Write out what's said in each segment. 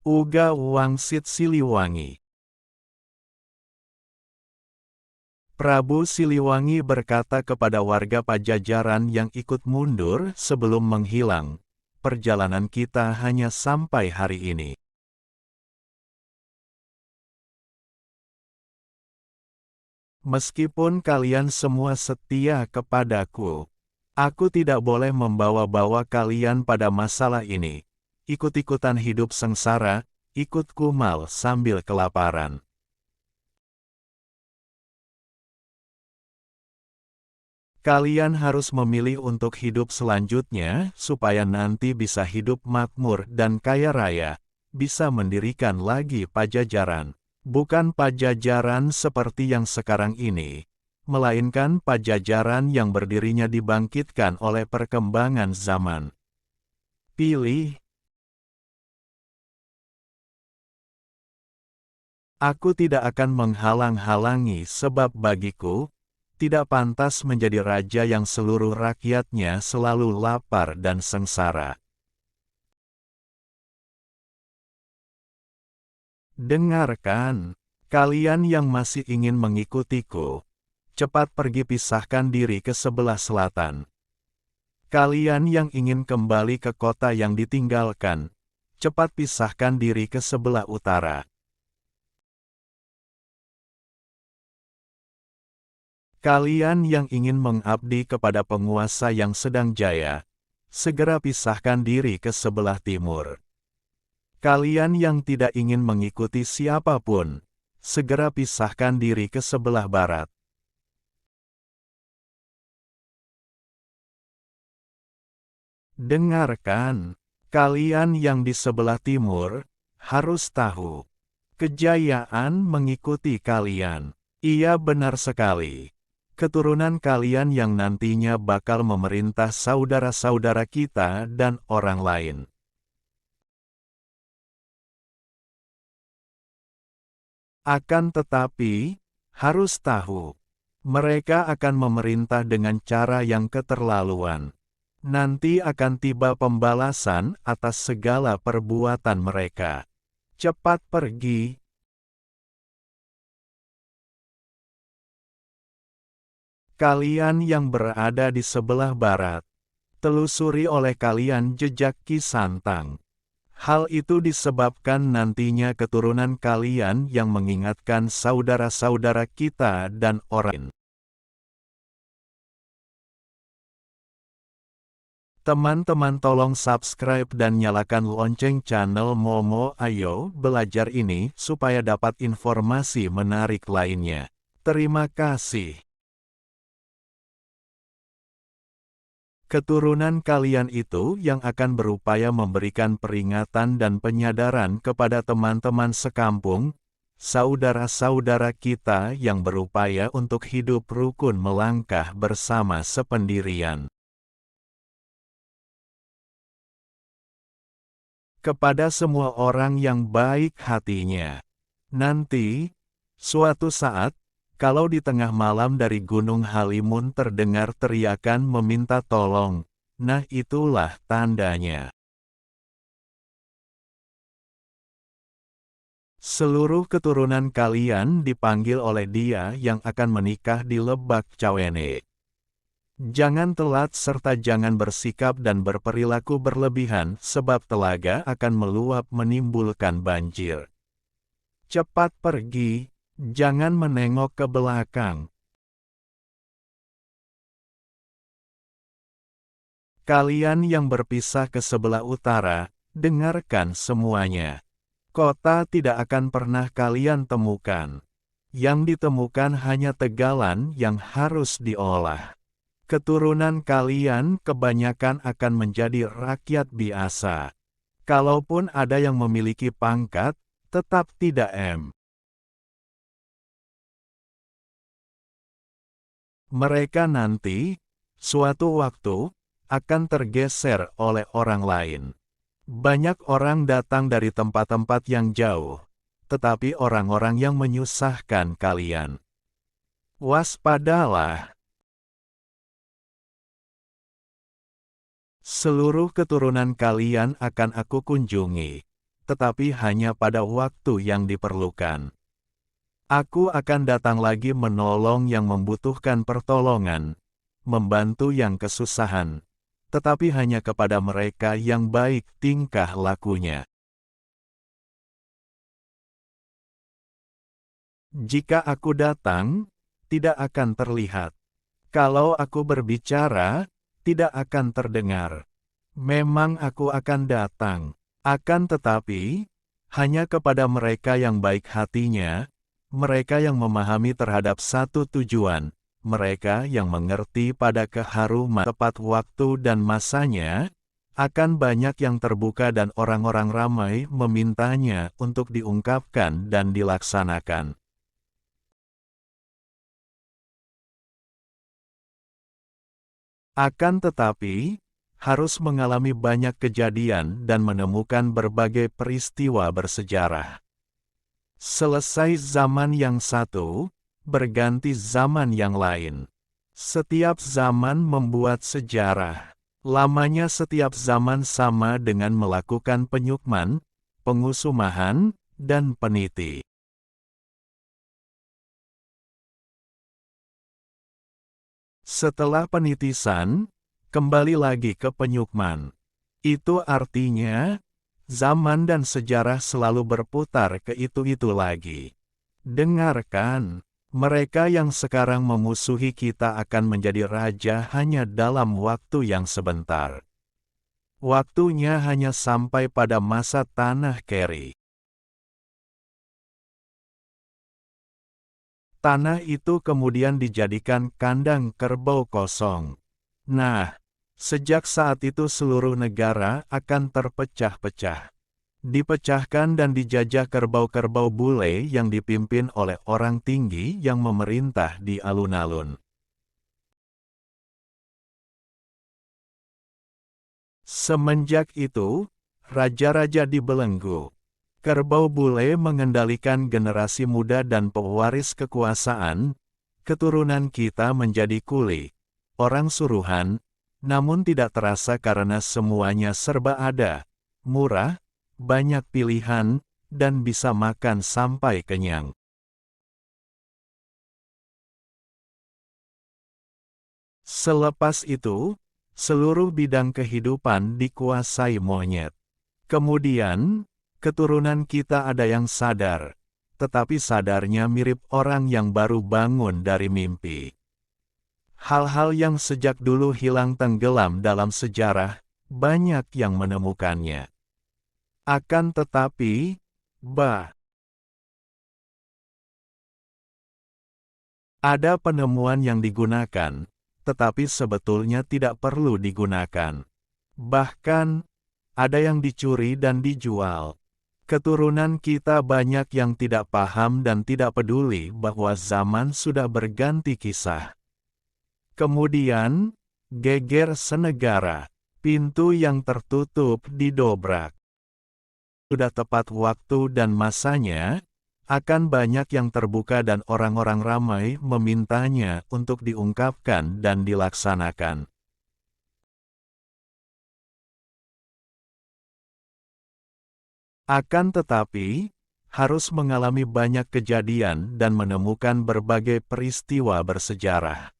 Uga Wangsit Siliwangi. Prabu Siliwangi berkata kepada warga Pajajaran yang ikut mundur sebelum menghilang, "Perjalanan kita hanya sampai hari ini. Meskipun kalian semua setia kepadaku, aku tidak boleh membawa-bawa kalian pada masalah ini. Ikut-ikutan hidup sengsara, ikut kumal sambil kelaparan. Kalian harus memilih untuk hidup selanjutnya, supaya nanti bisa hidup makmur dan kaya raya, bisa mendirikan lagi Pajajaran. Bukan Pajajaran seperti yang sekarang ini, melainkan Pajajaran yang berdirinya dibangkitkan oleh perkembangan zaman. Pilih. Aku tidak akan menghalang-halangi sebab bagiku, tidak pantas menjadi raja yang seluruh rakyatnya selalu lapar dan sengsara. Dengarkan, kalian yang masih ingin mengikutiku, cepat pergi pisahkan diri ke sebelah selatan. Kalian yang ingin kembali ke kota yang ditinggalkan, cepat pisahkan diri ke sebelah utara. Kalian yang ingin mengabdi kepada penguasa yang sedang jaya, segera pisahkan diri ke sebelah timur. Kalian yang tidak ingin mengikuti siapapun, segera pisahkan diri ke sebelah barat. Dengarkan, kalian yang di sebelah timur, harus tahu, kejayaan mengikuti kalian. Iya, benar sekali. Keturunan kalian yang nantinya bakal memerintah saudara-saudara kita dan orang lain. Akan tetapi, harus tahu, mereka akan memerintah dengan cara yang keterlaluan. Nanti akan tiba pembalasan atas segala perbuatan mereka. Cepat pergi. Kalian yang berada di sebelah barat, telusuri oleh kalian jejak Ki Santang. Hal itu disebabkan nantinya keturunan kalian yang mengingatkan saudara-saudara kita dan orang lain. Teman-teman tolong subscribe dan nyalakan lonceng channel Momo Ayo Belajar ini supaya dapat informasi menarik lainnya. Terima kasih. Keturunan kalian itu yang akan berupaya memberikan peringatan dan penyadaran kepada teman-teman sekampung, saudara-saudara kita yang berupaya untuk hidup rukun melangkah bersama sependirian. Kepada semua orang yang baik hatinya. Nanti, suatu saat, kalau di tengah malam dari Gunung Halimun terdengar teriakan meminta tolong, nah itulah tandanya. Seluruh keturunan kalian dipanggil oleh Dia yang akan menikah di Lebak Cawene. Jangan telat serta jangan bersikap dan berperilaku berlebihan sebab telaga akan meluap menimbulkan banjir. Cepat pergi. Jangan menengok ke belakang. Kalian yang berpisah ke sebelah utara, dengarkan semuanya. Kota tidak akan pernah kalian temukan. Yang ditemukan hanya tegalan yang harus diolah. Keturunan kalian kebanyakan akan menjadi rakyat biasa. Kalaupun ada yang memiliki pangkat, tetap tidak Mereka nanti, suatu waktu, akan tergeser oleh orang lain. Banyak orang datang dari tempat-tempat yang jauh, tetapi orang-orang yang menyusahkan kalian. Waspadalah. Seluruh keturunan kalian akan aku kunjungi, tetapi hanya pada waktu yang diperlukan. Aku akan datang lagi menolong yang membutuhkan pertolongan, membantu yang kesusahan, tetapi hanya kepada mereka yang baik tingkah lakunya. Jika aku datang, tidak akan terlihat. Kalau aku berbicara, tidak akan terdengar. Memang aku akan datang, akan tetapi, hanya kepada mereka yang baik hatinya, mereka yang memahami terhadap satu tujuan, mereka yang mengerti pada keharuman tepat waktu dan masanya, akan banyak yang terbuka dan orang-orang ramai memintanya untuk diungkapkan dan dilaksanakan. Akan tetapi, harus mengalami banyak kejadian dan menemukan berbagai peristiwa bersejarah. Selesai zaman yang satu, berganti zaman yang lain. Setiap zaman membuat sejarah. Lamanya setiap zaman sama dengan melakukan penyukman, pengusumahan, dan peniti. Setelah penitisan, kembali lagi ke penyukman. Itu artinya, zaman dan sejarah selalu berputar ke itu-itu lagi. Dengarkan, mereka yang sekarang memusuhi kita akan menjadi raja hanya dalam waktu yang sebentar. Waktunya hanya sampai pada masa tanah keri. Tanah itu kemudian dijadikan kandang kerbau kosong. Nah, sejak saat itu seluruh negara akan terpecah-pecah. Dipecahkan dan dijajah kerbau-kerbau bule yang dipimpin oleh orang tinggi yang memerintah di alun-alun. Semenjak itu, raja-raja dibelenggu. Kerbau bule mengendalikan generasi muda dan pewaris kekuasaan. Keturunan kita menjadi kuli, orang suruhan, namun tidak terasa karena semuanya serba ada, murah, banyak pilihan, dan bisa makan sampai kenyang. Selepas itu, seluruh bidang kehidupan dikuasai monyet. Kemudian, keturunan kita ada yang sadar, tetapi sadarnya mirip orang yang baru bangun dari mimpi. Hal-hal yang sejak dulu hilang tenggelam dalam sejarah, banyak yang menemukannya. Akan tetapi, ada penemuan yang digunakan, tetapi sebetulnya tidak perlu digunakan. Bahkan, ada yang dicuri dan dijual. Keturunan kita banyak yang tidak paham dan tidak peduli bahwa zaman sudah berganti kisah. Kemudian, geger senegara, pintu yang tertutup didobrak. Sudah tepat waktu dan masanya, akan banyak yang terbuka dan orang-orang ramai memintanya untuk diungkapkan dan dilaksanakan. Akan tetapi, harus mengalami banyak kejadian dan menemukan berbagai peristiwa bersejarah.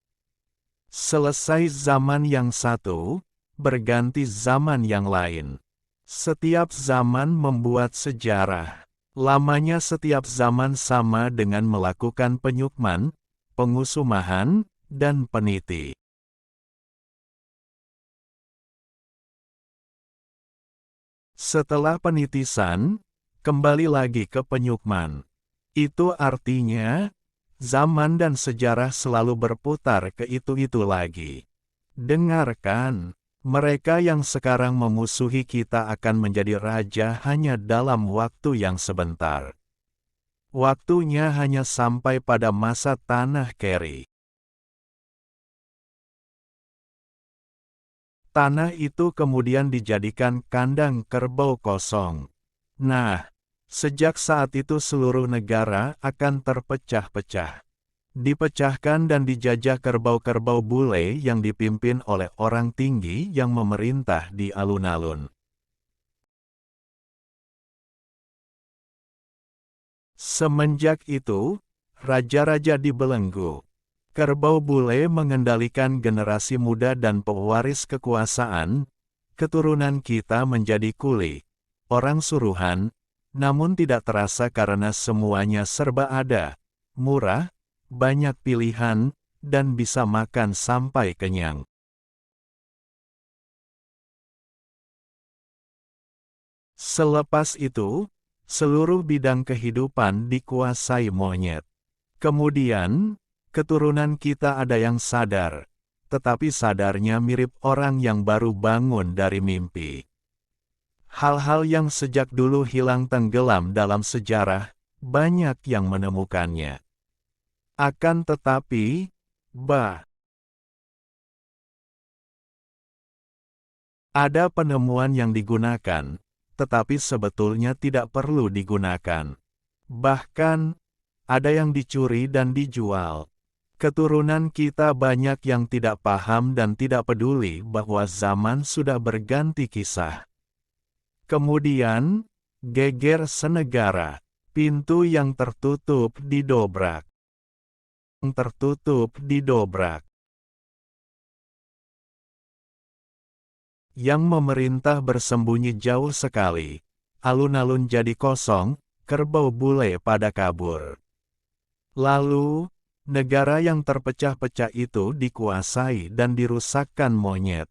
Selesai zaman yang satu, berganti zaman yang lain. Setiap zaman membuat sejarah. Lamanya setiap zaman sama dengan melakukan penyukman, pengusumahan, dan peniti. Setelah penitisan, kembali lagi ke penyukman. Itu artinya, zaman dan sejarah selalu berputar ke itu-itu lagi. Dengarkan, mereka yang sekarang memusuhi kita akan menjadi raja hanya dalam waktu yang sebentar. Waktunya hanya sampai pada masa tanah keri. Tanah itu kemudian dijadikan kandang kerbau kosong. Nah, sejak saat itu seluruh negara akan terpecah-pecah. Dipecahkan dan dijajah kerbau-kerbau bule yang dipimpin oleh orang tinggi yang memerintah di alun-alun. Semenjak itu, raja-raja dibelenggu. Kerbau bule mengendalikan generasi muda dan pewaris kekuasaan. Keturunan kita menjadi kuli, orang suruhan, namun tidak terasa karena semuanya serba ada, murah, banyak pilihan, dan bisa makan sampai kenyang. Selepas itu, seluruh bidang kehidupan dikuasai monyet. Kemudian, keturunan kita ada yang sadar, tetapi sadarnya mirip orang yang baru bangun dari mimpi. Hal-hal yang sejak dulu hilang tenggelam dalam sejarah, banyak yang menemukannya. Akan tetapi, ada penemuan yang digunakan, tetapi sebetulnya tidak perlu digunakan. Bahkan, ada yang dicuri dan dijual. Keturunan kita banyak yang tidak paham dan tidak peduli bahwa zaman sudah berganti kisah. Kemudian, geger senegara, pintu yang tertutup didobrak. Tertutup didobrak. Yang memerintah bersembunyi jauh sekali. Alun-alun jadi kosong, kerbau bule pada kabur. Lalu, negara yang terpecah-pecah itu dikuasai dan dirusakkan monyet.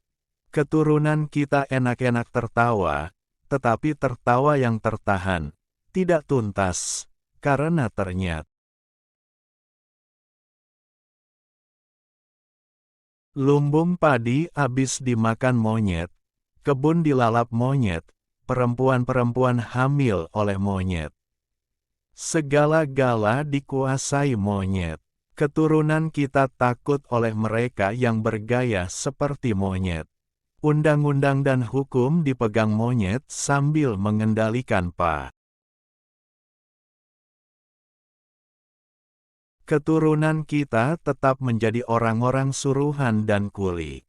Keturunan kita enak-enak tertawa, tetapi tertawa yang tertahan, tidak tuntas, karena ternyata lumbung padi habis dimakan monyet, kebun dilalap monyet, perempuan-perempuan hamil oleh monyet. Segala-gala dikuasai monyet. Keturunan kita takut oleh mereka yang bergaya seperti monyet. Undang-undang dan hukum dipegang monyet sambil mengendalikan keturunan kita tetap menjadi orang-orang suruhan dan kuli.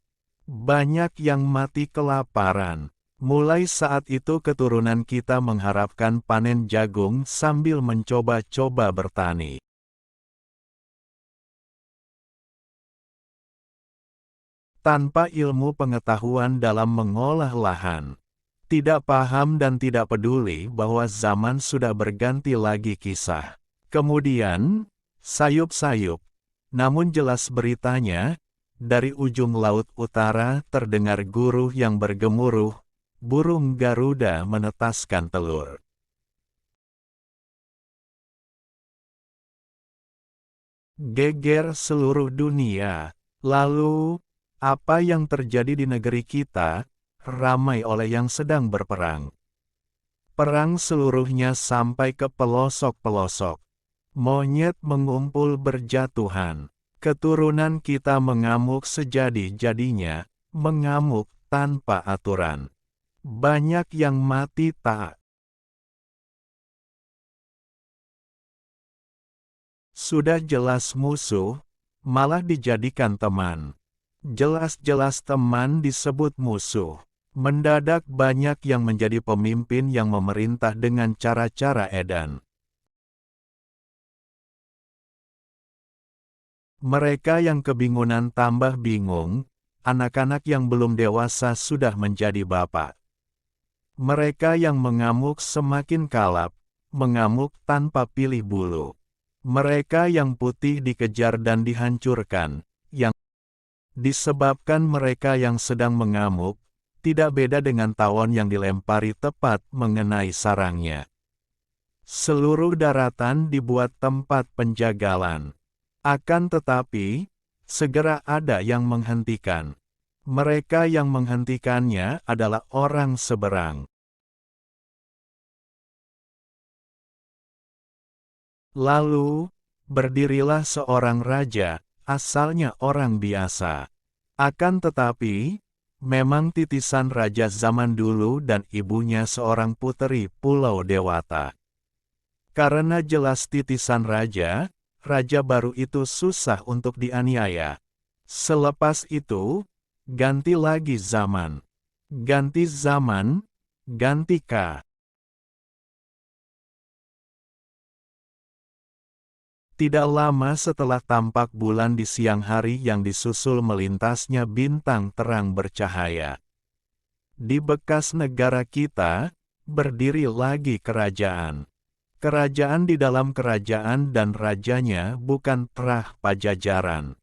Banyak yang mati kelaparan. Mulai saat itu keturunan kita mengharapkan panen jagung sambil mencoba-coba bertani. Tanpa ilmu pengetahuan dalam mengolah lahan. Tidak paham dan tidak peduli bahwa zaman sudah berganti lagi kisah. Kemudian, sayup-sayup, namun jelas beritanya, dari ujung laut utara terdengar guruh yang bergemuruh, burung Garuda menetaskan telur. Geger seluruh dunia. Lalu, apa yang terjadi di negeri kita, ramai oleh yang sedang berperang. Perang seluruhnya sampai ke pelosok-pelosok. Monyet mengumpul berjatuhan. Keturunan kita mengamuk sejadi-jadinya, mengamuk tanpa aturan. Banyak yang mati tak. Sudah jelas musuh, malah dijadikan teman. Jelas-jelas teman disebut musuh. Mendadak banyak yang menjadi pemimpin yang memerintah dengan cara-cara edan. Mereka yang kebingungan tambah bingung, anak-anak yang belum dewasa sudah menjadi bapak. Mereka yang mengamuk semakin kalap, mengamuk tanpa pilih bulu. Mereka yang putih dikejar dan dihancurkan, yang disebabkan mereka yang sedang mengamuk, tidak beda dengan tawon yang dilempari tepat mengenai sarangnya. Seluruh daratan dibuat tempat penjagalan. Akan tetapi, segera ada yang menghentikan. Mereka yang menghentikannya adalah orang seberang. Lalu, berdirilah seorang raja, asalnya orang biasa. Akan tetapi, memang titisan raja zaman dulu dan ibunya seorang puteri Pulau Dewata. Karena jelas titisan raja, raja baru itu susah untuk dianiaya. Selepas itu, ganti lagi zaman. Ganti zaman, ganti Tidak lama setelah tampak bulan di siang hari yang disusul melintasnya bintang terang bercahaya. Di bekas negara kita, berdiri lagi kerajaan. Kerajaan di dalam kerajaan dan rajanya bukan Prah Pajajaran.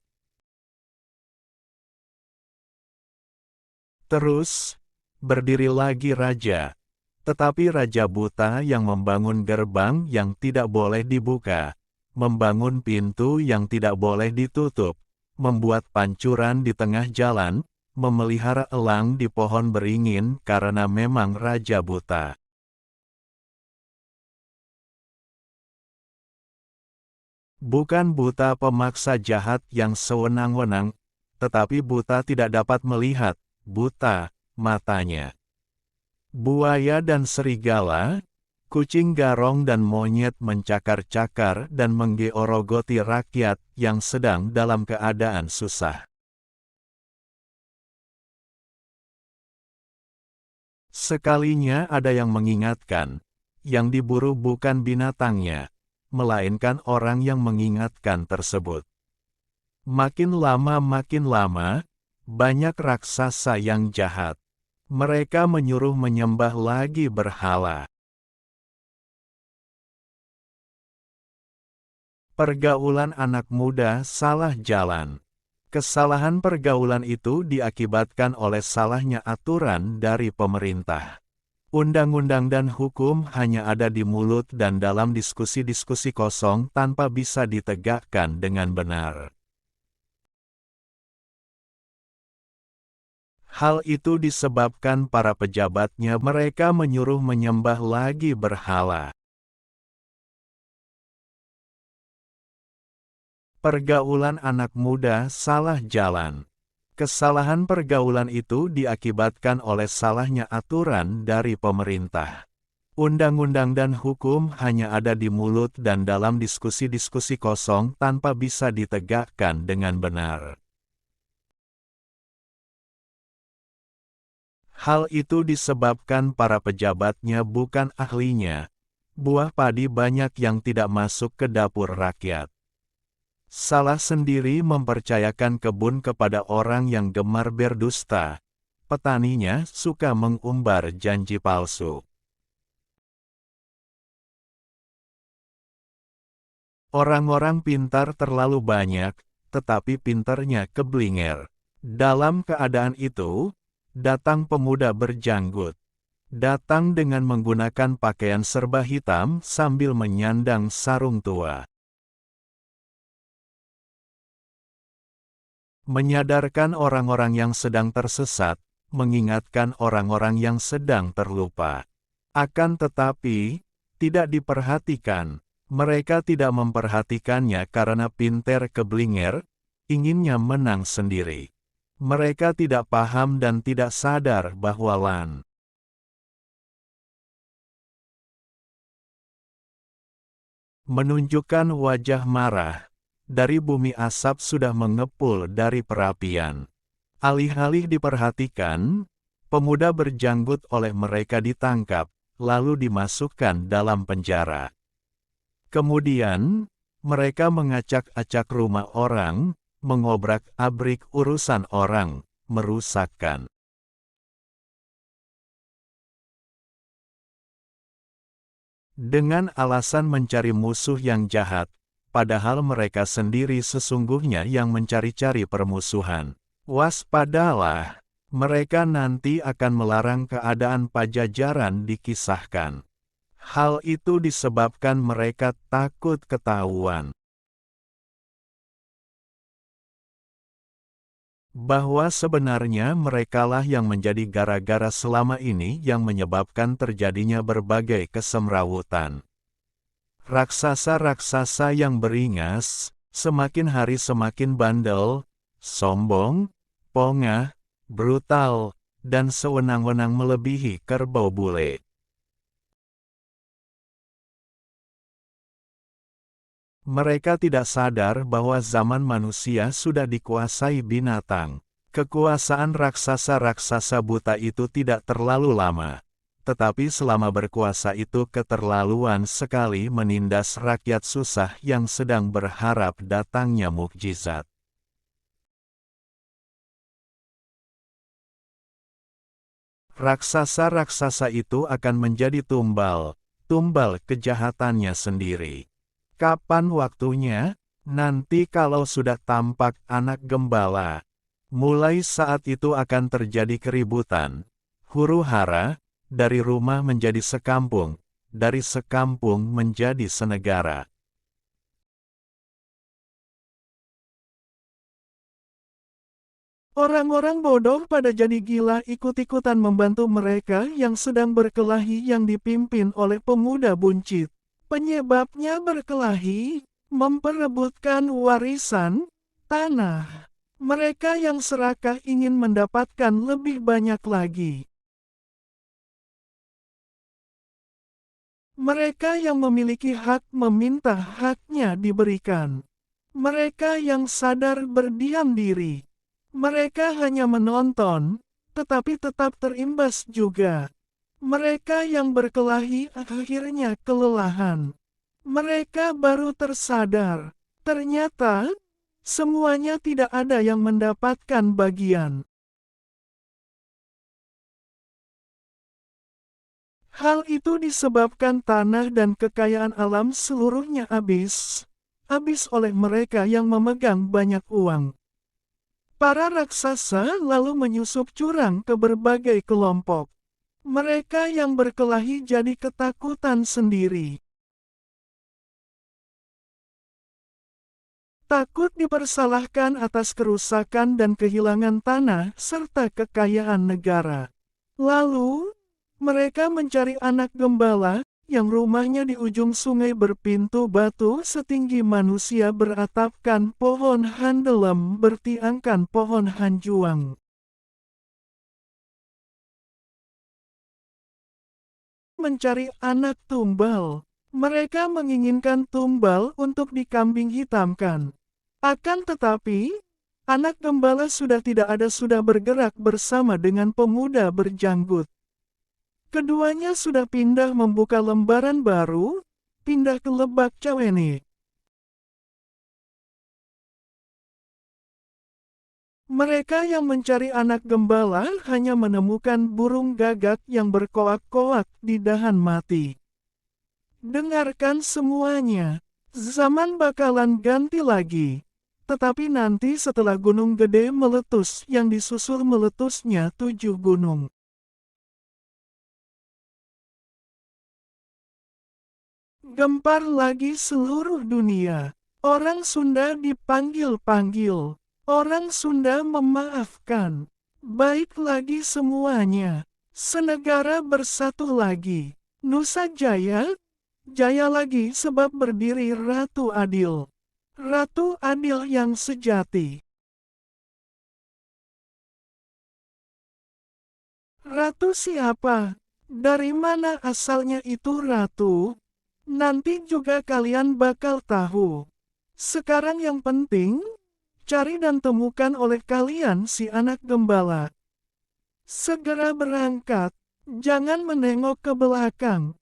Terus, berdiri lagi raja. Tetapi raja buta yang membangun gerbang yang tidak boleh dibuka, membangun pintu yang tidak boleh ditutup, membuat pancuran di tengah jalan, memelihara elang di pohon beringin karena memang raja buta. Bukan buta pemaksa jahat yang sewenang-wenang, tetapi buta tidak dapat melihat, buta matanya. Buaya dan serigala, kucing garong dan monyet mencakar-cakar dan menggeorogoti rakyat yang sedang dalam keadaan susah. Sekalinya ada yang mengingatkan, yang diburu bukan binatangnya, melainkan orang yang mengingatkan tersebut. Makin lama, banyak raksasa yang jahat. Mereka menyuruh menyembah lagi berhala. Pergaulan anak muda salah jalan. Kesalahan pergaulan itu diakibatkan oleh salahnya aturan dari pemerintah. Undang-undang dan hukum hanya ada di mulut dan dalam diskusi-diskusi kosong tanpa bisa ditegakkan dengan benar. Hal itu disebabkan para pejabatnya mereka menyuruh menyembah lagi berhala. Pergaulan anak muda salah jalan. Kesalahan pergaulan itu diakibatkan oleh salahnya aturan dari pemerintah. Undang-undang dan hukum hanya ada di mulut dan dalam diskusi-diskusi kosong tanpa bisa ditegakkan dengan benar. Hal itu disebabkan para pejabatnya bukan ahlinya. Buah padi banyak yang tidak masuk ke dapur rakyat. Salah sendiri mempercayakan kebun kepada orang yang gemar berdusta. Petaninya suka mengumbar janji palsu. Orang-orang pintar terlalu banyak, tetapi pintarnya keblinger. Dalam keadaan itu, datang pemuda berjanggut. Datang dengan menggunakan pakaian serba hitam sambil menyandang sarung tua. Menyadarkan orang-orang yang sedang tersesat, mengingatkan orang-orang yang sedang terlupa. Akan tetapi, tidak diperhatikan. Mereka tidak memperhatikannya karena pinter keblinger, inginnya menang sendiri. Mereka tidak paham dan tidak sadar bahwa menunjukkan wajah marah. Dari bumi asap sudah mengepul dari perapian. Alih-alih diperhatikan, pemuda berjanggut oleh mereka ditangkap, lalu dimasukkan dalam penjara. Kemudian, mereka mengacak-acak rumah orang, mengobrak-abrik urusan orang, merusakkan. Dengan alasan mencari musuh yang jahat, padahal mereka sendiri sesungguhnya yang mencari-cari permusuhan. Waspadalah, mereka nanti akan melarang keadaan Pajajaran dikisahkan. Hal itu disebabkan mereka takut ketahuan bahwa sebenarnya merekalah yang menjadi gara-gara selama ini yang menyebabkan terjadinya berbagai kesemrawutan. Raksasa-raksasa yang beringas, semakin hari semakin bandel, sombong, pongah, brutal, dan sewenang-wenang melebihi kerbau bule. Mereka tidak sadar bahwa zaman manusia sudah dikuasai binatang. Kekuasaan raksasa-raksasa buta itu tidak terlalu lama. tetapi selama berkuasa itu keterlaluan sekali menindas rakyat susah yang sedang berharap datangnya mukjizat. Raksasa-raksasa itu akan menjadi tumbal kejahatannya sendiri. Kapan waktunya? Nanti kalau sudah tampak anak gembala. Mulai saat itu akan terjadi keributan. Huru-hara, dari rumah menjadi sekampung, dari sekampung menjadi senegara. Orang-orang bodoh pada jadi gila ikut-ikutan membantu mereka yang sedang berkelahi yang dipimpin oleh pemuda buncit. Penyebabnya berkelahi, memperebutkan warisan, tanah. Mereka yang serakah ingin mendapatkan lebih banyak lagi. Mereka yang memiliki hak meminta haknya diberikan. Mereka yang sadar berdiam diri. Mereka hanya menonton, tetapi tetap terimbas juga. Mereka yang berkelahi akhirnya kelelahan. Mereka baru tersadar, ternyata semuanya tidak ada yang mendapatkan bagian. Hal itu disebabkan tanah dan kekayaan alam seluruhnya habis oleh mereka yang memegang banyak uang. Para raksasa lalu menyusup curang ke berbagai kelompok. Mereka yang berkelahi jadi ketakutan sendiri. Takut dipersalahkan atas kerusakan dan kehilangan tanah serta kekayaan negara. Lalu, mereka mencari anak gembala, yang rumahnya di ujung sungai berpintu batu setinggi manusia beratapkan pohon handelem bertiangkan pohon hanjuang. Mencari anak tumbal. Mereka menginginkan tumbal untuk dikambing hitamkan. Akan tetapi, anak gembala sudah tidak ada sudah bergerak bersama dengan pemuda berjanggut. Keduanya sudah pindah membuka lembaran baru, pindah ke Lebak Cawene. Mereka yang mencari anak gembala hanya menemukan burung gagak yang berkoak-koak di dahan mati. Dengarkan semuanya, zaman bakalan ganti lagi. Tetapi nanti setelah gunung gede meletus yang disusul meletusnya 7 gunung. Gempar lagi seluruh dunia. Orang Sunda dipanggil-panggil. Orang Sunda memaafkan. Baik lagi semuanya. Senegara bersatu lagi. Nusa Jaya, jaya lagi sebab berdiri Ratu Adil. Ratu Adil yang sejati. Ratu siapa? Dari mana asalnya itu ratu? Nanti juga kalian bakal tahu. Sekarang yang penting, cari dan temukan oleh kalian si anak gembala. Segera berangkat, jangan menengok ke belakang.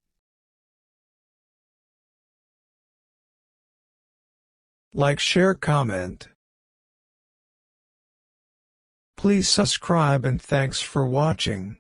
Like, share, comment. Please subscribe and thanks for watching.